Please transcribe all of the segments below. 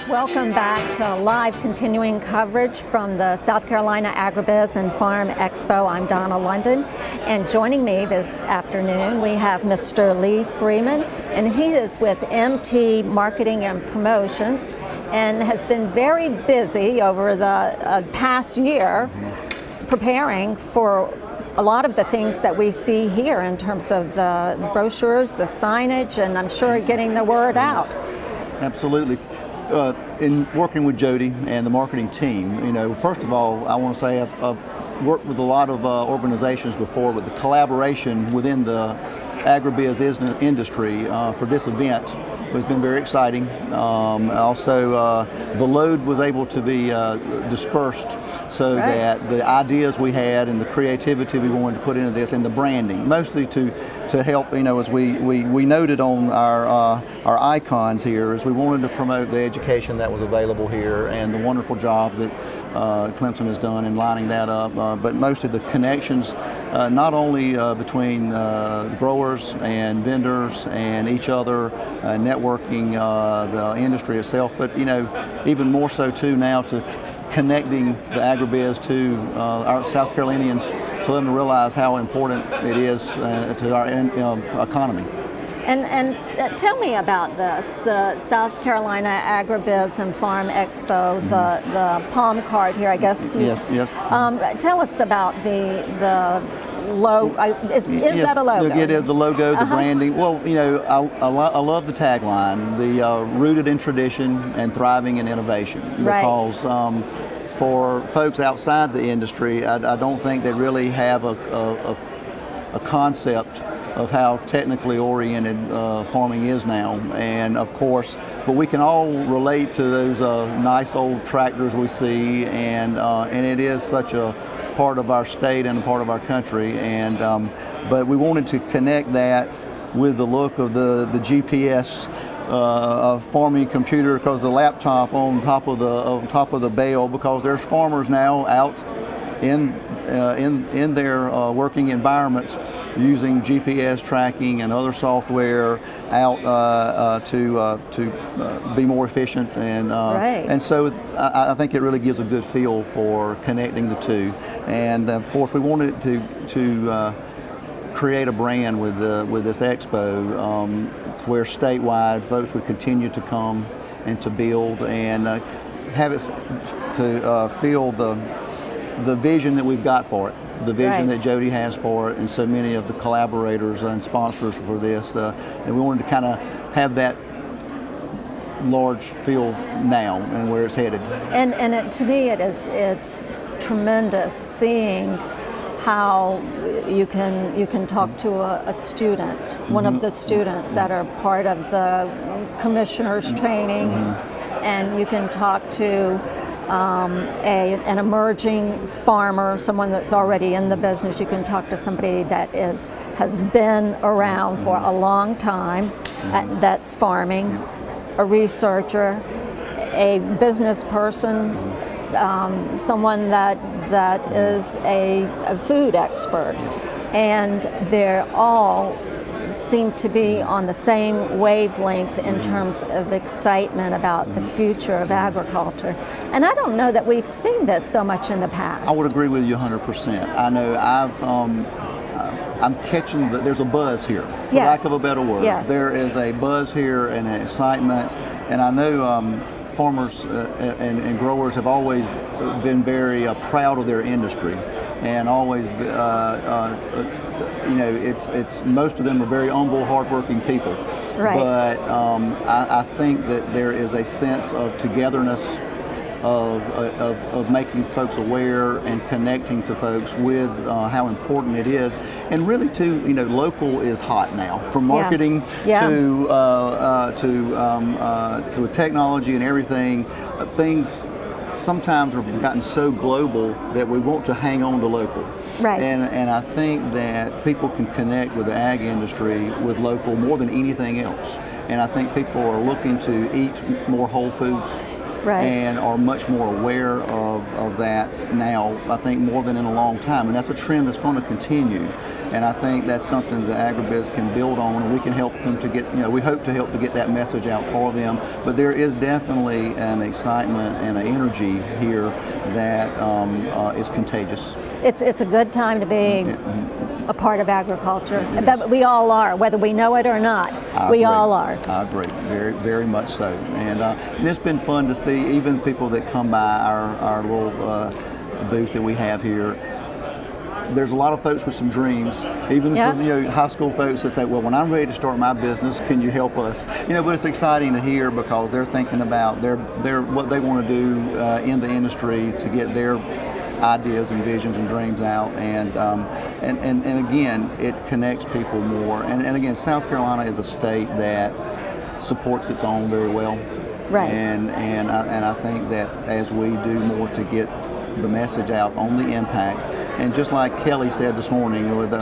Welcome back to live continuing coverage from the South Carolina AgriBiz and Farm Expo. I'm Donna London, and joining me this afternoon we have Mr. Lee Freeman, and he is with MT Marketing and Promotions and has been very busy over the past year preparing for a lot of the things that we see here in terms of the brochures, the signage, and I'm sure getting the word out. Absolutely. In working with Jody and the marketing team, first of all, I want to say I've worked with a lot of organizations before, but the collaboration within the AgriBiz industry for this event has been very exciting. Also, the load was able to be dispersed so that the ideas we had and the creativity we wanted to put into this and the branding, mostly to help, as we noted on our icons here, is we wanted to promote the education that was available here and the wonderful job that Clemson has done in lining that up, but mostly the connections, not only between growers and vendors and each other, networking the industry itself, but even more so too now to connecting the AgriBiz to our South Carolinians, to them to realize how important it is to our economy. And tell me about this, the South Carolina AgriBiz and Farm Expo, the palm card here, I guess. Yes. Tell us about the logo. Is that a logo? It is the logo, the branding. Well, I love the tagline, the rooted in tradition and thriving in innovation. Because for folks outside the industry, I don't think they really have a concept of how technically oriented farming is now, and of course, but we can all relate to those nice old tractors we see, and it is such a part of our state and a part of our country, and but we wanted to connect that with the look of the GPS farming computer, because the laptop on top of the bale, because there's farmers now out in their working environment using GPS tracking and other software out to be more efficient, and so I think it really gives a good feel for connecting the two. And of course, we wanted to create a brand with this expo where statewide folks would continue to come and to build and have it to feel the vision that we've got for it, the vision that Jody has for it, and so many of the collaborators and sponsors for this, and we wanted to kind of have that large feel now and where it's headed. And to me, it's tremendous seeing how you can talk to a student, one of the students that are part of the commissioner's training, and you can talk to an emerging farmer, someone that's already in the business. You can talk to somebody that has been around for a long time, that's farming, a researcher, a business person, someone that is a food expert, and they're all seem to be on the same wavelength in terms of excitement about the future of agriculture. And I don't know that we've seen this so much in the past. I would agree with you 100%. I know I'm catching there's a buzz here, for lack of a better word. Yes. There is a buzz here and an excitement, and I know farmers and growers have always been very proud of their industry, and always, it's most of them are very humble, hardworking people. Right. But I think that there is a sense of togetherness, of making folks aware and connecting to folks with how important it is, and really too, local is hot now, from marketing to technology and everything. Things sometimes have gotten so global that we want to hang on to local. Right. And I think that people can connect with the ag industry with local more than anything else. And I think people are looking to eat more whole foods. Right. And are much more aware of that now, I think, more than in a long time. And that's a trend that's going to continue. And I think that's something that AgriBiz can build on, and we can help them to get, we hope to help to get that message out for them. But there is definitely an excitement and an energy here that is contagious. It's a good time to be a part of agriculture. But we all are, whether we know it or not. We all are. I agree, very, very much so. And it's been fun to see even people that come by our little booth that we have here. There's a lot of folks with some dreams, even some high school folks that say, well, when I'm ready to start my business, can you help us? But it's exciting to hear because they're thinking about their what they want to do in the industry to get their ideas and visions and dreams out, and again, it connects people more. And again, South Carolina is a state that supports its own very well. Right. And I think that as we do more to get the message out on the impact, and just like Kelly said this morning with the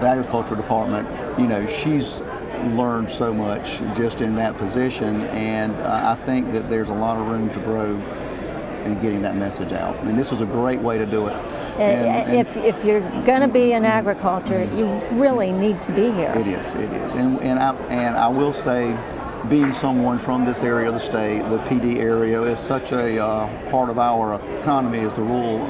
agriculture department, she's learned so much just in that position, and I think that there's a lot of room to grow in getting that message out. And this is a great way to do it. If you're going to be in agriculture, you really need to be here. It is. And I will say, being someone from this area of the state, the PD area is such a part of our economy is the rural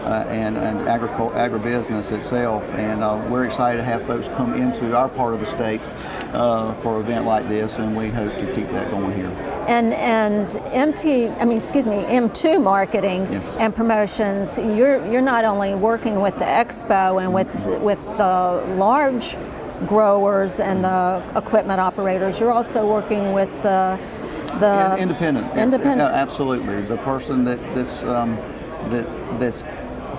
and agribusiness itself, and we're excited to have folks come into our part of the state for an event like this, and we hope to keep that going here. And M2 marketing and promotions. You're not only working with the Expo and with the large growers and the equipment operators. You're also working with the independent. Absolutely, the person that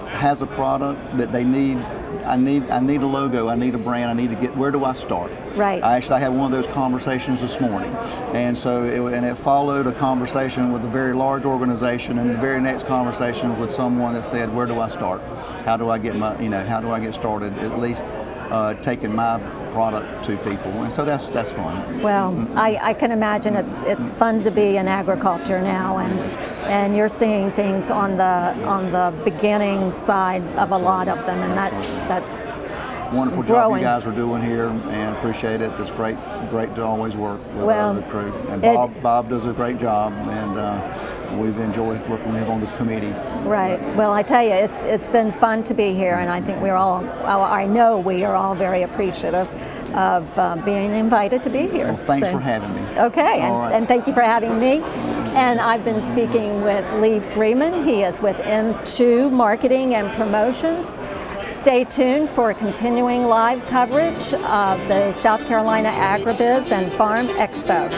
has a product that they need. I need a logo. I need a brand. I need to get. Where do I start? Right. I had one of those conversations this morning, and so it followed a conversation with a very large organization, and the very next conversation was with someone that said, "Where do I start? How do I get How do I get started? At least taking my product to people." And so that's fun. Well, I can imagine it's fun to be in agriculture now, and you're seeing things on the beginning side of a lot of them, and that's wonderful job you guys are doing here, and appreciate it. It's great to always work with the crew. And Bob does a great job, and we've enjoyed working with him on the committee. Right. Well, I tell you, it's been fun to be here, and I think I know we are all very appreciative of being invited to be here. Well, thanks for having me. Okay, and thank you for having me. And I've been speaking with Lee Freeman. He is with M2 Marketing and Promotions. Stay tuned for continuing live coverage of the South Carolina AgriBiz and Farm Expo.